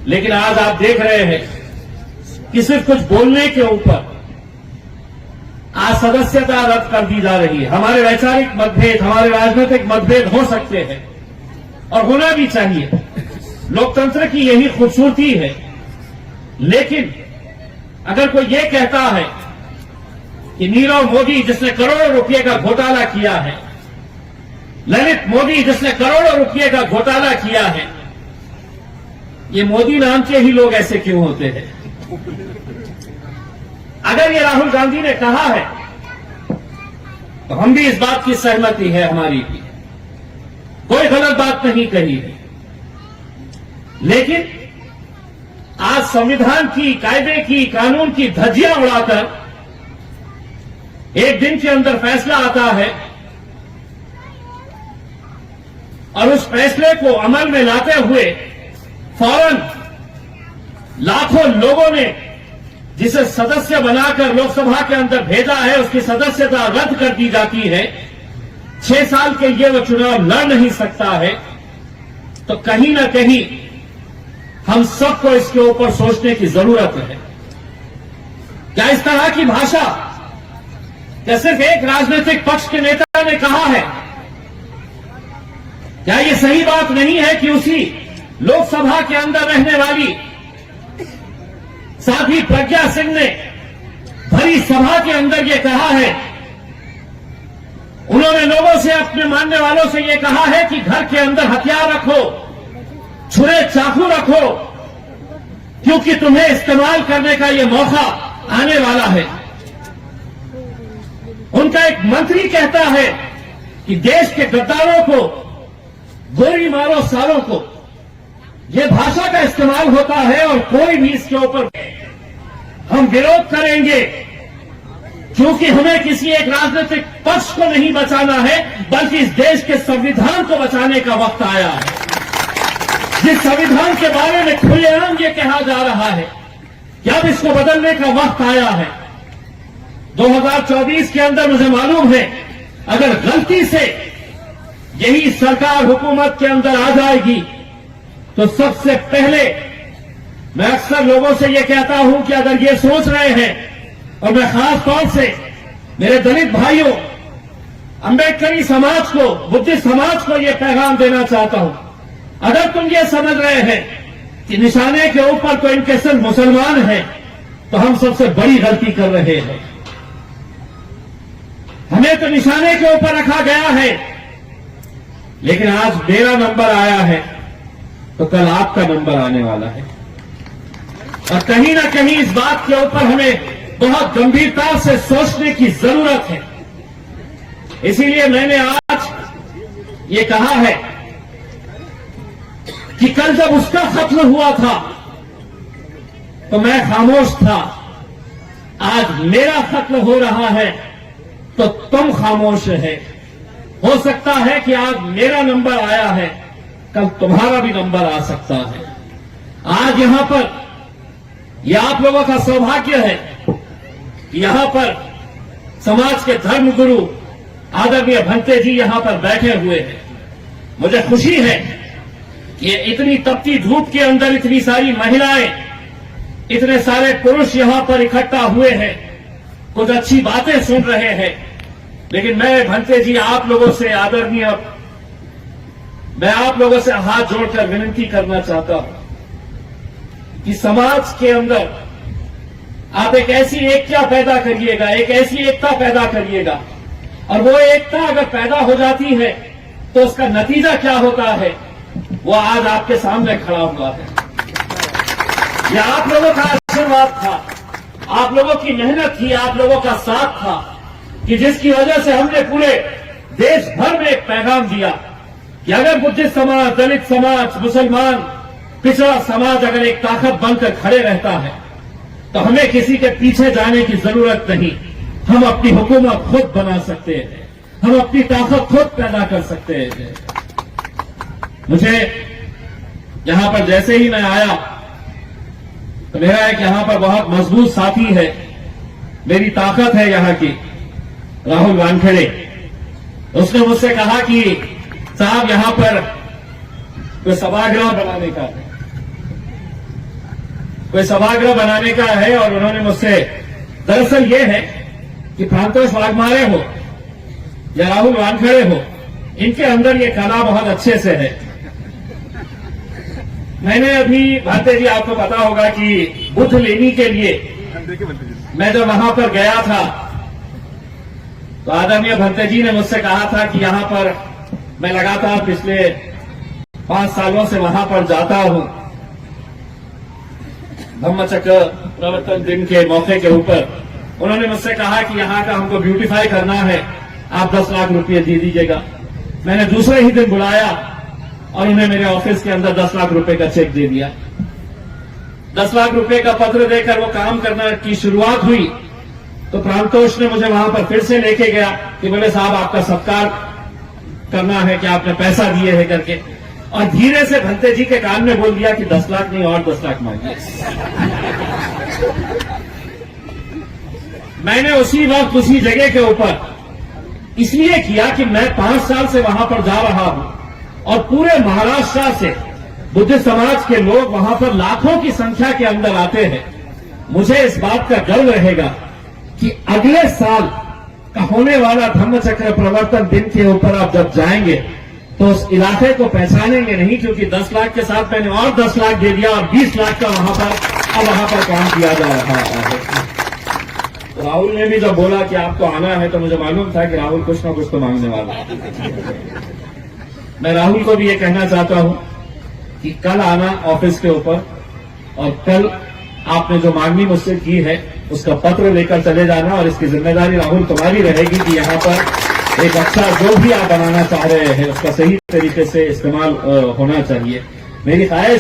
लेकिन आज आप देख रहे हैं कि सिर्फ कुछ बोलने के ऊपर आज सदस्यता रद्द कर दी जा रही है। हमारे वैचारिक मतभेद, हमारे राजनीतिक मतभेद हो सकते हैं और होना भी चाहिए, लोकतंत्र की यही खूबसूरती है। लेकिन अगर कोई ये कहता है कि नीरव मोदी जिसने करोड़ों रुपए का घोटाला किया है, ललित मोदी जिसने करोड़ों रुपए का घोटाला किया है, ये मोदी नाम के ही लोग ऐसे क्यों होते हैं? अगर ये राहुल गांधी ने कहा है तो हम भी इस बात की सहमति है हमारी भी, कोई गलत बात नहीं कही है। लेकिन आज संविधान की, कायदे की, कानून की धज्जियां उड़ाकर एक दिन के अंदर फैसला आता है और उस फैसले को अमल में लाते हुए फौरन लाखों लोगों ने जिसे सदस्य बनाकर लोकसभा के अंदर भेजा है उसकी सदस्यता रद्द कर दी जाती है। 6 साल के लिए वो चुनाव लड़ नहीं सकता है। तो कहीं ना कहीं हम सबको इसके ऊपर सोचने की जरूरत है। क्या इस तरह की भाषा क्या सिर्फ एक राजनीतिक पक्ष के नेता ने कहा है? क्या ये सही बात नहीं है कि उसी लोकसभा के अंदर रहने वाली साध्वी प्रज्ञा सिंह ने भरी सभा के अंदर ये कहा है, उन्होंने लोगों से, अपने मानने वालों से ये कहा है कि घर के अंदर हथियार रखो, छुरे चाकू रखो, क्योंकि तुम्हें इस्तेमाल करने का ये मौका आने वाला है। उनका एक मंत्री कहता है कि देश के गद्दारों को गोली मारो सालों को, ये भाषा का इस्तेमाल होता है और कोई भी इसके ऊपर हम विरोध करेंगे, क्योंकि हमें किसी एक राजनीतिक पक्ष को नहीं बचाना है, बल्कि इस देश के संविधान को बचाने का वक्त आया है। जिस संविधान के बारे में खुलेआम ये कहा जा रहा है कि अब इसको बदलने का वक्त आया है। 2024 के अंदर मुझे मालूम है अगर गलती से यही सरकार हुकूमत के अंदर आ जाएगी तो सबसे पहले मैं अक्सर लोगों से ये कहता हूं कि अगर ये सोच रहे हैं, और मैं खास तौर से मेरे दलित भाइयों, अंबेडकरी समाज को, बुद्धिस्ट समाज को ये पैगाम देना चाहता हूं, अगर तुम ये समझ रहे हैं कि निशाने के ऊपर तो इनके सिर्फ मुसलमान हैं, तो हम सबसे बड़ी गलती कर रहे हैं। हमें तो निशाने के ऊपर रखा गया है, लेकिन आज मेरा नंबर आया है तो कल आपका नंबर आने वाला है। और कहीं ना कहीं इस बात के ऊपर हमें बहुत गंभीरता से सोचने की जरूरत है। इसीलिए मैंने आज ये कहा है कि कल जब उसका कत्ल हुआ था तो मैं खामोश था, आज मेरा कत्ल हो रहा है तो तुम खामोश है। हो सकता है कि आज मेरा नंबर आया है, कल तुम्हारा भी नंबर आ सकता है। आज यहां पर यह आप लोगों का सौभाग्य है कि यहां पर समाज के धर्म गुरु आदरणीय भंते जी यहां पर बैठे हुए हैं। मुझे खुशी है कि इतनी तपती धूप के अंदर इतनी सारी महिलाएं, इतने सारे पुरुष यहां पर इकट्ठा हुए हैं, कुछ अच्छी बातें सुन रहे हैं। लेकिन मैं भंते जी आप लोगों से, आदरणीय, मैं आप लोगों से हाथ जोड़कर विनती करना चाहता हूं कि समाज के अंदर आप एक ऐसी एकता पैदा करिएगा, एक ऐसी एकता पैदा करिएगा, और वो एकता अगर पैदा हो जाती है तो उसका नतीजा क्या होता है वो आज आपके सामने खड़ा हुआ है। यह आप लोगों का आशीर्वाद था, आप लोगों की मेहनत थी, आप लोगों का साथ था कि जिसकी वजह से हमने पूरे देश भर में एक पैगाम दिया कि अगर बुद्धिस्ट समाज, दलित समाज, मुसलमान, पिछड़ा समाज अगर एक ताकत बनकर खड़े रहता है तो हमें किसी के पीछे जाने की जरूरत नहीं। हम अपनी हुकूमत खुद बना सकते हैं, हम अपनी ताकत खुद पैदा कर सकते हैं। मुझे यहां पर जैसे ही मैं आया तो मेरा एक यहां पर बहुत मजबूत साथी है, मेरी ताकत है यहां की, राहुल वानखेड़े। उसने मुझसे कहा कि साहब यहां पर कोई सभागृह बनाने का है। कोई सभागृह बनाने का है और उन्होंने मुझसे, दरअसल ये है कि प्रांतोष वाघमारे हो या राहुल वानखड़े हो, इनके अंदर ये कला बहुत अच्छे से है। मैंने अभी, भाते जी आपको पता होगा कि बुद्ध लेनी के लिए मैं जब वहां पर गया था तो आदरणीय भंते जी ने मुझसे कहा था कि यहां पर मैं लगातार पिछले 5 सालों से वहां पर जाता हूं, धम्मचक्र प्रवर्तन दिन के मौके के ऊपर। उन्होंने मुझसे कहा कि यहां का हमको ब्यूटीफाई करना है, आप 10 लाख रुपए दे दीजिएगा। मैंने दूसरे ही दिन बुलाया और उन्हें मेरे ऑफिस के अंदर 10 लाख रुपए का चेक दे दिया। 10 लाख रुपए का पत्र देकर वो काम करने की शुरुआत हुई तो प्रांतोष ने मुझे वहां पर फिर से लेके गया कि बोले साहब आपका सत्कार करना है कि आपने पैसा दिए है करके, और धीरे से भंते जी के कान में बोल दिया कि 10 लाख नहीं और 10 लाख मांगिए। मैंने उसी वक्त उसी जगह के ऊपर इसलिए किया कि मैं 5 साल से वहां पर जा रहा हूं और पूरे महाराष्ट्र से बुद्ध समाज के लोग वहां पर लाखों की संख्या के अंदर आते हैं। मुझे इस बात का गर्व रहेगा कि अगले साल का होने वाला धम्मचक्र प्रवर्तन दिन के ऊपर आप जब जाएंगे तो उस इलाके को पहचानेंगे नहीं, क्योंकि 10 लाख के साथ मैंने और 10 लाख दे दिया और 20 लाख का वहां पर काम किया जा रहा है। तो राहुल ने भी जब बोला कि आपको आना है तो मुझे मालूम था कि राहुल कुछ ना कुछ तो मांगने वाला है। मैं राहुल को भी ये कहना चाहता हूं कि कल आना ऑफिस के ऊपर और कल आपने जो मांगनी मुझसे की है उसका पत्र लेकर चले जाना, और इसकी जिम्मेदारी राहुल तुम्हारी रहेगी कि यहाँ पर एक अच्छा जो भी आप बनाना चाह रहे हैं उसका सही तरीके से इस्तेमाल होना चाहिए। मेरी ख्वाहिश